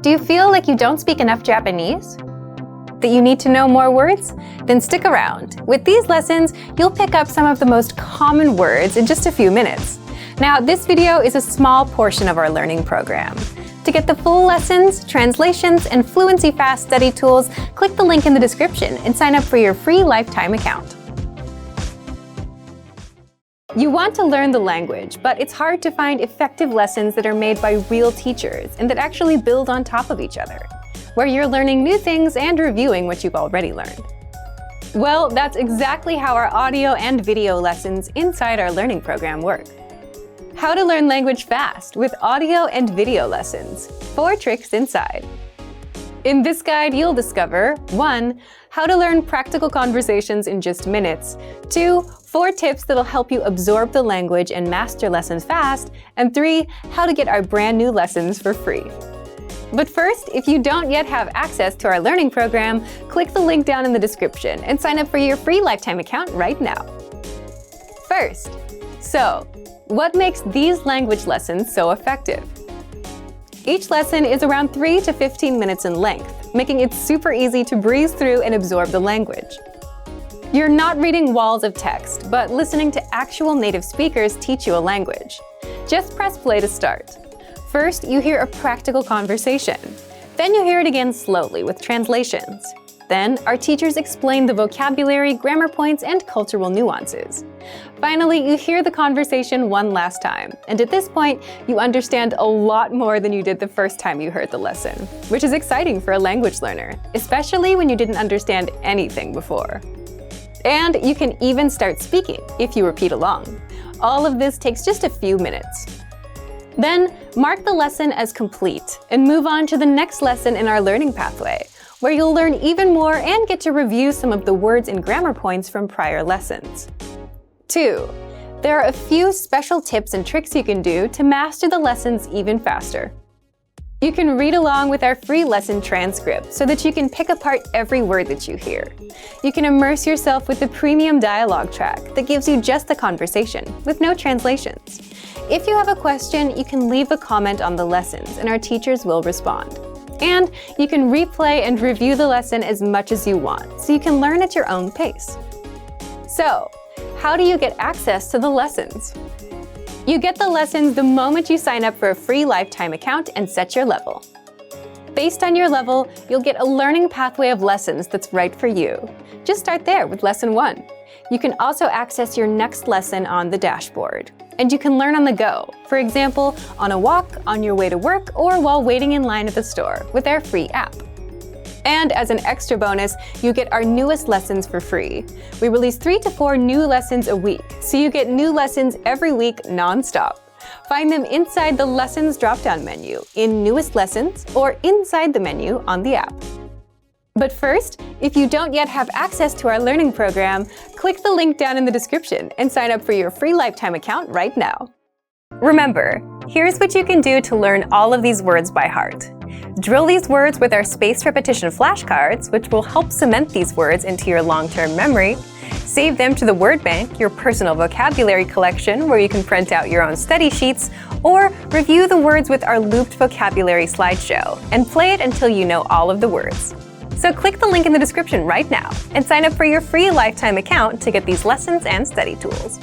Do you feel like you don't speak enough Japanese? That you need to know more words? Then stick around. With these lessons, you'll pick up some of the most common words in just a few minutes. Now, this video is a small portion of our learning program. To get the full lessons, translations, and fluency fast study tools, click the link in the description and sign up for your free lifetime account. You want to learn the language, but it's hard to find effective lessons that are made by real teachers and that actually build on top of each other, where you're learning new things and reviewing what you've already learned. Well, that's exactly how our audio and video lessons inside our learning program work. How to learn language fast with audio and video lessons. 4 tricks inside. In this guide, you'll discover 1. How to learn practical conversations in just minutes. 2. 4 tips that'll help you absorb the language and master lessons fast. And 3. How to get our brand new lessons for free. But first, if you don't yet have access to our learning program, click the link down in the description and sign up for your free lifetime account right now. First, what makes these language lessons so effective? Each lesson is around 3 to 15 minutes in length, making it super easy to breeze through and absorb the language. You're not reading walls of text, but listening to actual native speakers teach you a language. Just press play to start. First, you hear a practical conversation. Then you hear it again slowly with translations. Then, our teachers explain the vocabulary, grammar points, and cultural nuances. Finally, you hear the conversation one last time, and at this point, you understand a lot more than you did the first time you heard the lesson, which is exciting for a language learner, especially when you didn't understand anything before. And you can even start speaking if you repeat along. All of this takes just a few minutes. Then, mark the lesson as complete and move on to the next lesson in our learning pathway, where you'll learn even more and get to review some of the words and grammar points from prior lessons. 2. There are a few special tips and tricks you can do to master the lessons even faster. You can read along with our free lesson transcript so that you can pick apart every word that you hear. You can immerse yourself with the premium dialogue track that gives you just the conversation, with no translations. If you have a question, you can leave a comment on the lessons and our teachers will respond. And you can replay and review the lesson as much as you want, so you can learn at your own pace. So, how do you get access to the lessons? You get the lessons the moment you sign up for a free lifetime account and set your level. Based on your level, you'll get a learning pathway of lessons that's right for you. Just start there with lesson 1. You can also access your next lesson on the dashboard. And you can learn on the go, for example, on a walk, on your way to work, or while waiting in line at the store with our free app. And as an extra bonus, you get our newest lessons for free. We release 3 to 4 new lessons a week, so you get new lessons every week non-stop. Find them inside the Lessons drop-down menu, in Newest Lessons, or inside the menu on the app. But first, if you don't yet have access to our learning program, click the link down in the description and sign up for your free lifetime account right now. Remember, here's what you can do to learn all of these words by heart. Drill these words with our spaced repetition flashcards, which will help cement these words into your long-term memory. Save them to the word bank, your personal vocabulary collection, where you can print out your own study sheets, or review the words with our looped vocabulary slideshow, and play it until you know all of the words. So click the link in the description right now and sign up for your free lifetime account to get these lessons and study tools.